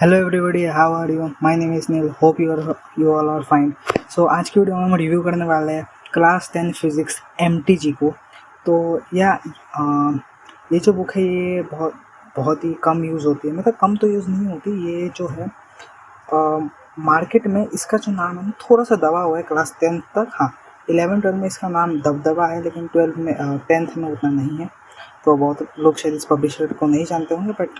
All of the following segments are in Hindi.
Hello everybody, how are you? My name is Neel, hope you all are fine. So आज की वीडियो में हम रिव्यू करने वाले हैं क्लास 10 फिज़िक्स एमटीजी को। तो ये जो बुक है ये बहुत ही कम यूज़ होती है, मतलब कम तो यूज़ नहीं होती। ये जो है मार्केट में इसका जो नाम है थोड़ा सा दबा हुआ है क्लास 10 तक। हाँ, 11-12 में इसका नाम दबदबा है, लेकिन 10th में उतना नहीं है। तो बहुत लोग शायद इस पब्लिशर को नहीं जानते होंगे, बट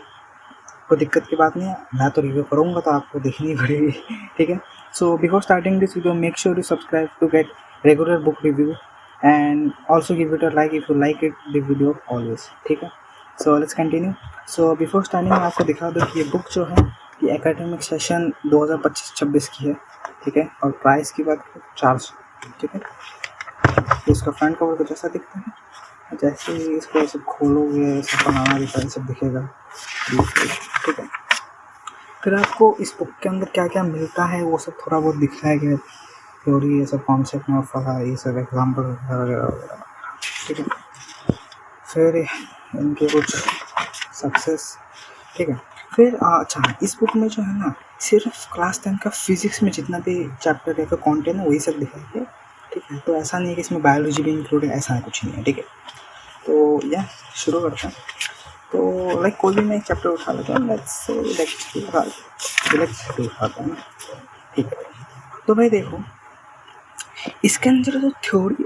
कोई दिक्कत की बात नहीं है। मैं तो रिव्यू करूँगा तो आपको देखनी पड़ेगी, ठीक है। So before starting this video, make sure you subscribe to get regular book review and also give it a like if you like it the video always, ठीक है। So let's continue. So before starting मैं आपको दिखा दूँ कि ये बुक जो है ये एकेडमिक सेशन 2025-26 की है, ठीक है। और प्राइस की बात करें 400, ठीक है। तो इसका फ्रंट कवर कुछ ऐसा दिखता है। जैसे ही इसको ऐसे खोलोगे ऐसा बनाना दिखा सब दिखेगा, ठीक है। फिर आपको इस बुक के अंदर क्या क्या मिलता है वो सब थोड़ा बहुत दिखाया गया है। थ्योरी, ये सब कॉन्सेप्ट में फला, ये सब एग्जाम्पल वगैरह वगैरह, ठीक है। फिर इनके कुछ सक्सेस, ठीक है। फिर अच्छा, इस बुक में जो है ना सिर्फ क्लास 10 का फिजिक्स में जितना भी चैप्टर या फिर कॉन्टेंट है वही सब दिखाया गया, ठीक है। तो ऐसा नहीं है कि इसमें बायोलॉजी भी इंक्लूड है, ऐसा कुछ नहीं है, ठीक है। तो यह शुरू करते हैं। तो लाइक कोई भी मैं एक चैप्टर उठा लेता हूँ, लेट्स डू उठाते हैं, ठीक है। तो भाई देखो, इसके अंदर जो थ्योरी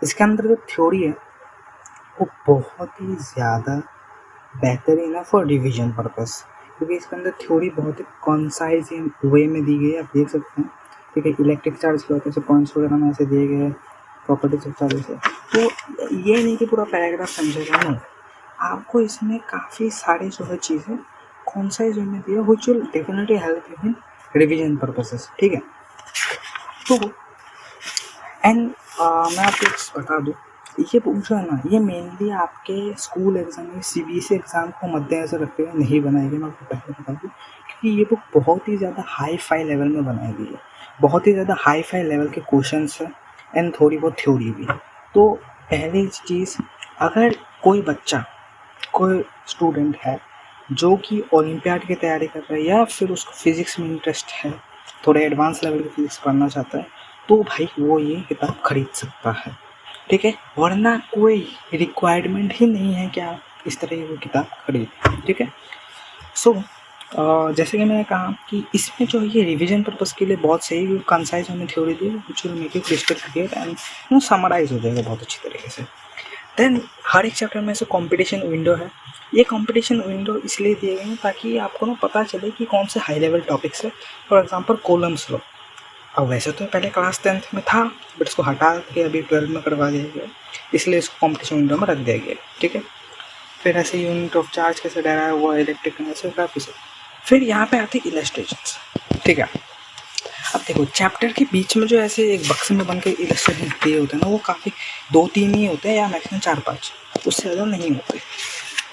इसके अंदर जो थ्योरी है वो बहुत ही ज़्यादा बेहतरीन है फॉर डिवीजन पर्पस, क्योंकि इसके अंदर थ्योरी बहुत ही कॉन्साइज वे में दी गई है, आप देख सकते हैं, ठीक है। इलेक्ट्रिक चार्ज के होते हैं पॉइंट्स वगैरह में ऐसे दिए गए, प्रॉपर्टीज ऑफ चार्ज से। तो ये नहीं कि पूरा पैराग्राफ समझेगा, नहीं, आपको इसमें काफ़ी सारी जो है चीज़ें कॉन्साइज वे में दी है, which will definitely help you in revision purposes, ठीक है। तो एंड मैं आपको बता दूँ, ये बुक जो है ना ये मेनली आपके स्कूल एग्ज़ाम में CBSE एग्ज़ाम को मद्देनजर रखते हुए नहीं बनाई गई, मैं आपको पहले बता दूँ, क्योंकि ये बुक बहुत ही ज़्यादा हाई फाई लेवल में बनाई गई है। बहुत ही ज़्यादा हाई फाई लेवल के क्वेश्चंस हैं एंड थोड़ी बहुत थ्योरी भी। तो पहली चीज़, अगर कोई बच्चा, कोई स्टूडेंट है जो कि ओलंपियाड की तैयारी कर रहा है या फिर उसको फिज़िक्स में इंटरेस्ट है, थोड़े एडवांस लेवल की फिज़िक्स पढ़ना चाहता है, तो भाई वो ये किताब खरीद सकता है, ठीक है। वरना कोई रिक्वायरमेंट ही नहीं है कि आप इस तरह की वो किताब खरीदें, ठीक है। सो जैसे कि मैंने कहा कि इसमें जो ये रिवीजन पर्पस के लिए बहुत सही कंसाइज हमें थ्योरी दी, which will make it crystal clear and summarise हो जाएगा बहुत अच्छी तरीके से। देन हर एक चैप्टर में से कंपटीशन विंडो है। ये कंपटीशन विंडो इसलिए दिए गए हैं ताकि आपको ना पता चले कि कौन से हाई लेवल टॉपिक्स है। फॉर एग्जांपल कोलम्स लॉ, अब वैसे तो पहले क्लास 10th में था, बट इसको हटा के अभी 12 में करवा दिया गया, इसलिए इसको कंपटीशन विंडो में रख दिया गया, ठीक है। फिर ऐसे यूनिट ऑफ चार्ज कैसे डराया हुआ, इलेक्ट्रिक ऐसे काफ़ी से। फिर यहाँ पे आते इलस्ट्रेशंस, ठीक है। अब देखो, चैप्टर के बीच में जो ऐसे एक बक्से में बन के इलस्ट्रेशन दिए होते हैं ना, वो काफ़ी 2-3 ही होते हैं या मैक्सिमम 4-5, उससे ज़्यादा नहीं होते,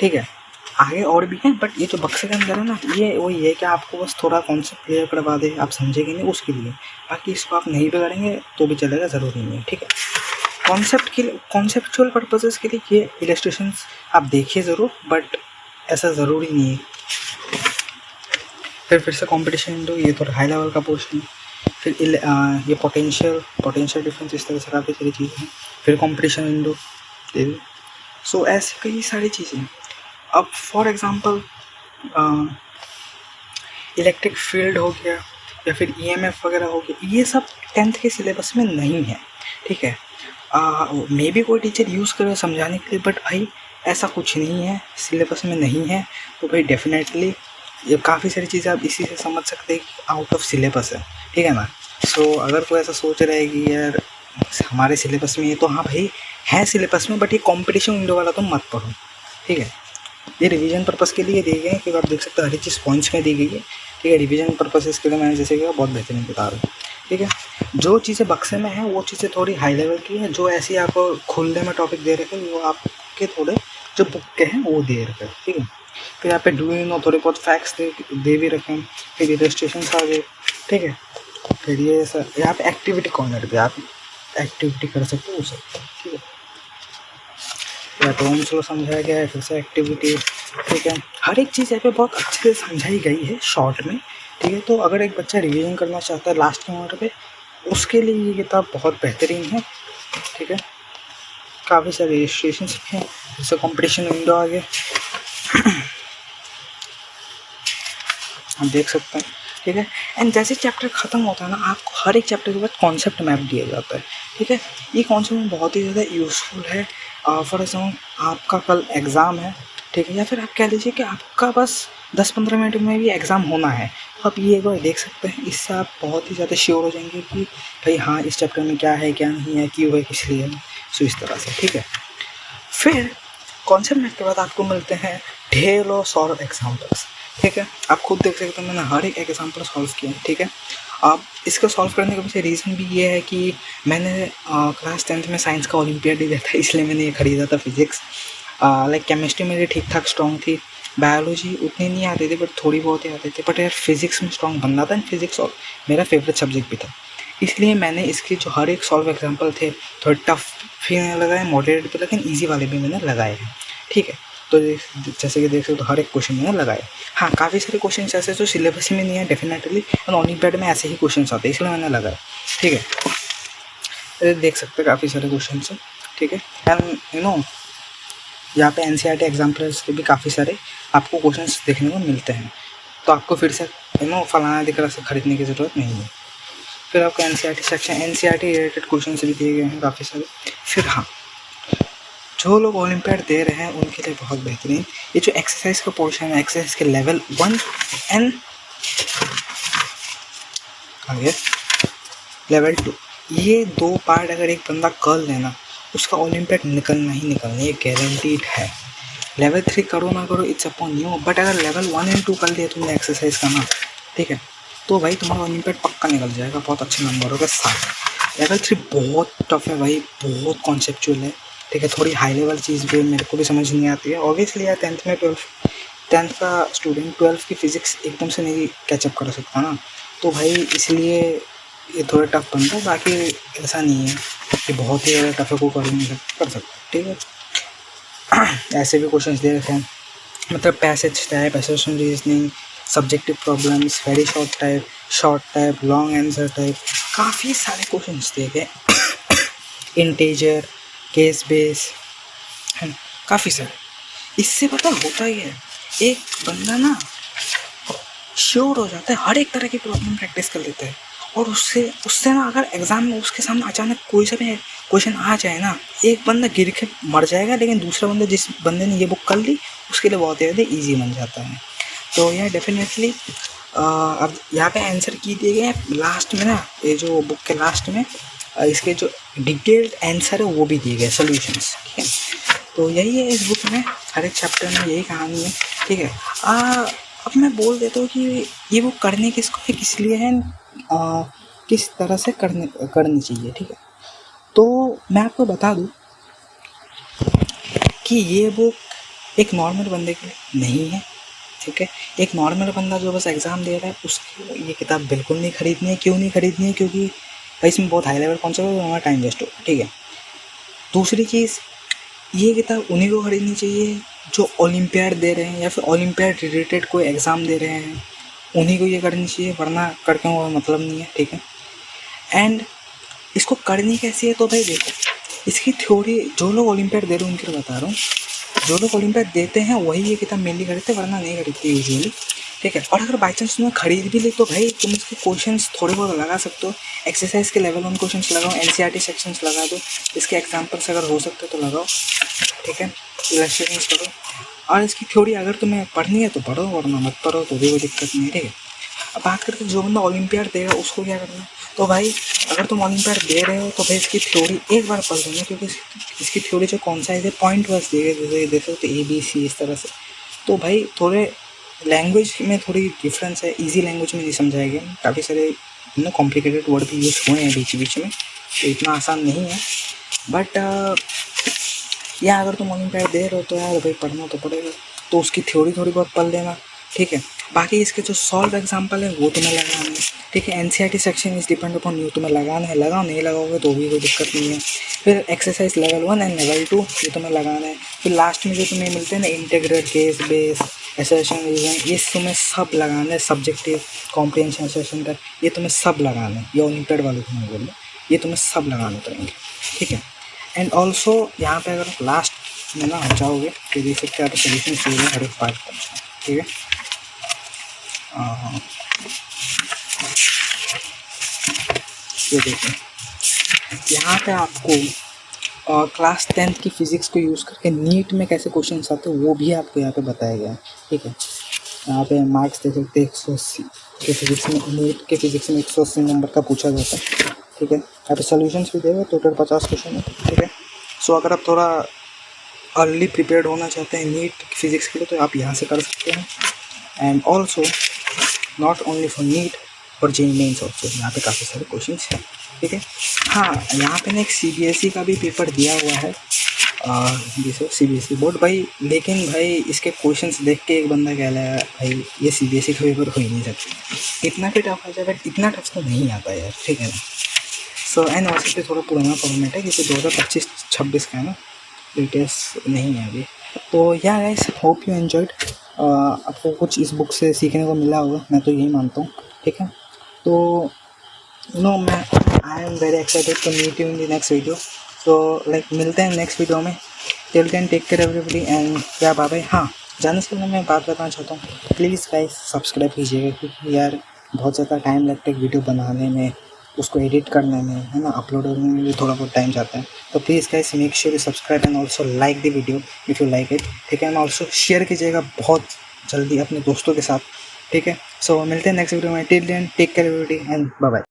ठीक है। आगे और भी हैं, बट ये जो बक्से के अंदर है ना, ये वही है कि आपको बस थोड़ा कॉन्सेप्ट क्लियर करवा दे, आप समझेंगे नहीं उसके लिए। बाकी इसको आप नहीं भी करेंगे तो भी चलेगा, ज़रूरी नहीं है, ठीक है। कॉन्सेप्ट के लिए, कॉन्सेप्चुअल पर्पसेस के लिए ये इलस्ट्रेशंस आप देखिए ज़रूर, बट ऐसा ज़रूरी नहीं है। फिर से कंपटीशन विंडो, ये थोड़ा हाई लेवल का पोर्शन। फिर ये पोटेंशियल डिफरेंस, इस तरह से काफ़ी सारी चीज़ें हैं। फिर कंपटीशन विंडो, सो ऐसे कई सारी चीज़ें। अब फॉर एग्जांपल इलेक्ट्रिक फील्ड हो गया या फिर EMF वगैरह हो गया, ये सब 10th के सिलेबस में नहीं है, ठीक है। मे बी कोई टीचर यूज़ करे समझाने के लिए, बट भाई ऐसा कुछ नहीं है, सिलेबस में नहीं है। तो भाई डेफिनेटली ये काफ़ी सारी चीज़ें आप इसी से समझ सकते हैं कि आउट ऑफ सिलेबस है, ठीक है ना। सो अगर कोई ऐसा सोच रहा है कि यार हमारे सिलेबस में ये, तो हाँ भाई है सिलेबस में, बट ये कॉम्पिटिशन विंडो वाला तो मत पढ़ो, ठीक है। ये रिवीजन पर्पस के लिए दिए गए हैं, क्योंकि आप देख सकते हैं हर एक चीज़ पॉइंट्स में दी गई है, ठीक है। रिवीजन पर्पसेस के लिए मैंने जैसे कहा बहुत बेहतरीन किताब है, ठीक है। जो चीज़ें बक्से में हैं वो चीज़ें थोड़ी हाई लेवल की है, जो ऐसी आपको खुलने में टॉपिक दे रखे हैं वो आपके थोड़े जो बुक के हैं वो दे रखे हैं, ठीक है। फिर यहाँ पे डू यू नो थोड़े बहुत फैक्ट्स दे भी रखे हैं। फिर इलस्ट्रेशंस आ गए, ठीक है। फिर ये सर यहाँ पे एक्टिविटी कॉर्नर पे आप एक्टिविटी कर सकते हो, ठीक है। या तो ओम्स लॉ समझाया गया है, फिर से एक्टिविटी, ठीक है। हर एक चीज़ यहाँ पे बहुत अच्छे से समझाई गई है शॉर्ट में, ठीक है। तो अगर एक बच्चा रिवीजन करना चाहता है लास्ट के मोमेंट पे, उसके लिए ये किताब बहुत बेहतरीन है, ठीक है। काफ़ी सारे रजिस्ट्रेशन हैं, जैसे कंपटीशन विंडो आगे हम देख सकते हैं, ठीक है। एंड जैसे चैप्टर ख़त्म होता है ना, आपको हर एक चैप्टर के बाद कॉन्सेप्ट मैप दिया जाता है, ठीक है। ये कॉन्सेप्ट बहुत ही ज़्यादा यूज़फुल है। फॉर एग्जाम्पल आपका कल एग्ज़ाम है, ठीक है, या फिर आप कह लीजिए कि आपका बस 10-15 मिनट में भी एग्ज़ाम होना है, तो आप ये एक बार देख सकते हैं। इससे आप बहुत ही ज़्यादा श्योर हो जाएंगे कि भाई हाँ, इस चैप्टर में क्या है, क्या नहीं है, क्यों है, किस लिए है, सो इस तरह से, ठीक है। फिर कॉन्सेप्ट मैप के बाद आपको मिलते हैं ढेर और सॉल्व एग्जाम्पल्स, ठीक है। आप खुद देख सकते हैं, मैंने हर एक एग्जाम्पल सॉल्व किया, ठीक है। अब इसको सॉल्व करने का पीछे रीज़न भी ये है कि मैंने क्लास 10th में साइंस का ओलंपियाड दिया था, इसलिए मैंने ये ख़रीदा था। फिजिक्स लाइक केमिस्ट्री मेरी ठीक ठाक स्ट्रॉन्ग थी, बायोलॉजी उतनी नहीं आती थी बट थोड़ी बहुत ही आती थी, बट यार फिज़िक्स में स्ट्रॉन्ग बनना था, एंड फिज़िक्स और मेरा फेवरेट सब्जेक्ट भी था, इसलिए मैंने इसके जो हर एक सॉल्व एग्जाम्पल थे थोड़े टफ भी मैंने लगाए, मॉडरेट भी, लेकिन ईजी वाले भी मैंने लगाए हैं, ठीक है। तो जैसे कि देख सकते हो हर एक क्वेश्चन मैंने लगाए। हाँ, काफ़ी सारे क्वेश्चन ऐसे जो सिलेबस में नहीं है डेफिनेटली, और ओलंपियाड में ऐसे ही क्वेश्चन आते हैं, इसलिए मैंने लगाए, ठीक है। देख सकते हैं काफ़ी सारे क्वेश्चन हैं, ठीक है। एंड यू नो यहाँ पे NCERT एग्जाम्पल्स के भी काफ़ी सारे आपको क्वेश्चंस देखने को मिलते हैं, तो आपको फिर से फलाना दिखला से खरीदने की ज़रूरत नहीं है। फिर आपको NCERT section, NCERT related question भी दिए गए हैं काफ़ी सारे। फिर हाँ, जो लोग ओलंपियाड दे रहे हैं उनके लिए बहुत बेहतरीन ये जो एक्सरसाइज का पोर्शन है, एक्सरसाइज के लेवल 1 एंड आगे लेवल 2, ये 2 पार्ट अगर एक बंदा कर लेना, उसका ओलंपियाड निकलना ही निकलना, ये गारंटीड है। लेवल 3 करो ना करो इट्स अपॉन यू, बट अगर लेवल 1 एंड 2 कर लिया तुमने एक्सरसाइज का ना, ठीक है, तो भाई तुम्हारा ओलंपियाड पक्का निकल जाएगा बहुत अच्छे नंबरों के साथ। लेवल 3 बहुत टफ है भाई, बहुत कॉन्सेप्चुअल है, ठीक है। थोड़ी हाई लेवल चीज़ भी मेरे को भी समझ नहीं आती है ऑब्वियसली यार, 10th का स्टूडेंट 12th की फिज़िक्स एकदम से नहीं कैचअप कर सकता ना, तो भाई इसलिए ये थोड़ा टफ बनता है। बाकी ऐसा नहीं है कि बहुत ही ज़्यादा टफ है, को कर सकता, ठीक है। ऐसे भी क्वेश्चंस दे रखे हैं, मतलब passage type, association reasoning, subjective problems, very short type, long answer type, काफ़ी सारे क्वेश्चंस दिए गए। इंटीजर, केस बेस, है काफ़ी सारे। इससे पता होता ही है, एक बंदा ना श्योर हो जाता है, हर एक तरह की प्रॉब्लम प्रैक्टिस कर लेता है, और उससे ना अगर एग्ज़ाम में उसके सामने अचानक कोई सा भी क्वेश्चन आ जाए ना, एक बंदा गिर के मर जाएगा, लेकिन दूसरा बंदा, जिस बंदे ने ये बुक कर ली, उसके लिए बहुत ज़्यादा ईजी बन जाता है। तो यह डेफिनेटली अब यहाँ पे आंसर की दिए गए हैं लास्ट में ना, ये जो बुक के लास्ट में इसके जो डिटेल्ड आंसर है वो भी दिए गए, सोल्यूशंस, ठीक है। तो यही है इस बुक में, हर एक चैप्टर में यही कहानी है, ठीक है। अब मैं बोल देता हूँ कि ये बुक करने किसको है, किस लिए है, किस तरह से करनी चाहिए, ठीक है। तो मैं आपको बता दूँ कि ये बुक एक नॉर्मल बंदे के लिए नहीं है, ठीक है। एक नॉर्मल बंदा जो बस एग्ज़ाम दे रहा है उसके ये किताब बिल्कुल नहीं खरीदनी है। क्यों नहीं खरीदनी है? क्योंकि भाई इसमें बहुत हाई लेवल कॉन्सेप्ट है, हमारा टाइम वेस्ट होगा, ठीक है। दूसरी चीज़, ये किताब उन्हीं को खरीदनी चाहिए जो ओलंपियाड दे रहे हैं या फिर ओलंपियाड रिलेटेड कोई एग्ज़ाम दे रहे हैं, उन्हीं को ये करनी चाहिए, वरना करके वो मतलब नहीं है, ठीक है। एंड इसको करनी कैसी है, तो भाई देखो, इसकी थ्योरी जो लोग ओलंपियाड दे रहे हैं उनके लिए बता रहा हूँ, जो लोग ओलंपियाड देते हैं वही ये किताब मेनली खरीदते, वरना नहीं खरीदते यूजुअली, ठीक है। और अगर बाई चांस तुमने खरीद भी ली तो भाई तुम इसके क्वेश्चंस थोड़े बहुत लगा सकते हो, एक्सरसाइज के लेवल 1 क्वेश्चंस लगाओ, NCERT सेक्शंस लगा दो, इसके एग्जाम्पल्स अगर हो सकते तो लगाओ, ठीक है, इलस्ट्रेशंस करो, और इसकी थ्योरी अगर तुम्हें पढ़नी है तो पढ़ो, वरना मत पढ़ो, तो भी कोई दिक्कत नहीं है, ठीक है। अब बात करते जो बंदा ओलंपियाड देगा उसको क्या करना है, तो भाई अगर तुम ओलंपियाड दे रहे हो तो भाई इसकी थ्योरी एक बार पढ़ लेना, क्योंकि इसकी थ्योरी जो कौन सा है पॉइंट वाइज दिए गए, जैसे देखो तो ABC इस तरह से, तो भाई थोड़े लैंग्वेज में थोड़ी डिफरेंस है, इजी लैंग्वेज में नहीं समझाएंगे, काफ़ी सारे कॉम्प्लिकेटेड वर्ड भी यूज हुए हैं बीच में, तो इतना आसान नहीं है। बट या अगर तुम ओलंपियाड दे रहे हो तो यार भाई पढ़ना तो पड़ेगा, तो उसकी थ्योरी थोड़ी बहुत पढ़ लेना, ठीक है। बाकी इसके जो सॉल्व एग्जाम्पल है वो तुम्हें लगाना है, ठीक है। NCERT section is depend upon you, तुम्हें लगाना है लगाओ, नहीं लगाओगे तो भी कोई दिक्कत नहीं है। फिर एक्सरसाइज लेवल 1 एंड लेवल 2 ये तुम्हें लगाना है। फिर लास्ट में जो तुम्हें मिलते हैं ना integral, case base, assertion, reason, ये तुम्हें सब लगाना है। सब्जेक्टिव, कॉम्प्रिहेंशन, असर्शन का ये तुम्हें सब लगाना है। ये ओनिपेड वाले को मैं बोल रहा हूँ, ये तुम्हें सब लगाने पड़ेंगे, ठीक है। एंड ऑल्सो यहाँ पे अगर लास्ट में ना हो जाओगे तो देख सकते हैं सोल्यूशन चाहिए हर एक पार्ट का, ठीक है। ये देखिए यहाँ पे आपको क्लास 10th की फ़िज़िक्स को यूज़ करके नीट में कैसे क्वेश्चन आते हैं वो भी आपको यहाँ पे बताया गया है, ठीक है। यहाँ पे मार्क्स दे सकते हैं 180 के फिज़िक्स में, नीट के फिज़िक्स में 180 नंबर का पूछा जाता है, ठीक है। यहाँ पे सोल्यूशंस भी देगा, टोटल 50 क्वेश्चन है, ठीक है। सो अगर आप थोड़ा अर्ली प्रिपेयर्ड होना चाहते हैं नीट फिज़िक्स के लिए तो आप यहाँ से कर सकते हैं। And also not only for NEET और जेईई मेंस ऑल्सो, यहाँ पे काफ़ी सारे क्वेश्चंस हैं, ठीक है। हाँ, यहाँ पे ना एक सीबीएसई का भी पेपर दिया हुआ है, जैसे सीबीएसई बोर्ड भाई, लेकिन भाई इसके क्वेश्चंस देख के एक बंदा कह रहा है भाई ये सीबीएसई का पेपर हो ही नहीं सकता, इतना भी टफ आ जाएगा, इतना टफ तो नहीं आता यार, ठीक है ना। सो एंड वैसे थोड़ा पुराना फॉर्मेट है क्योंकि 2025-26 का है ना, लेटेस्ट नहीं है अभी। तो या गाइस, होप यू एंजॉयड। आपको कुछ इस बुक से सीखने को मिला होगा, मैं तो यही मानता हूँ, ठीक है। तो मैं I am very excited to meet you in the next video. So like मिलते हैं नेक्स्ट वीडियो में। Till then take care everybody and yeah bye bye. हाँ, जाने से पहले मैं बात बताना चाहता हूँ, प्लीज़ गाइस सब्सक्राइब कीजिएगा क्योंकि यार बहुत ज़्यादा टाइम लगता है वीडियो बनाने में, उसको एडिट करने में, है ना, अपलोड करने में भी थोड़ा बहुत टाइम जाता है। तो please guys make sure you subscribe and also like the video if you like it, ठीक है। एंड ऑल्सो शेयर कीजिएगा बहुत जल्दी अपने दोस्तों के साथ, ठीक है। सो मिलते हैं नेक्स्ट वीडियो में। Till then take care everybody and bye bye.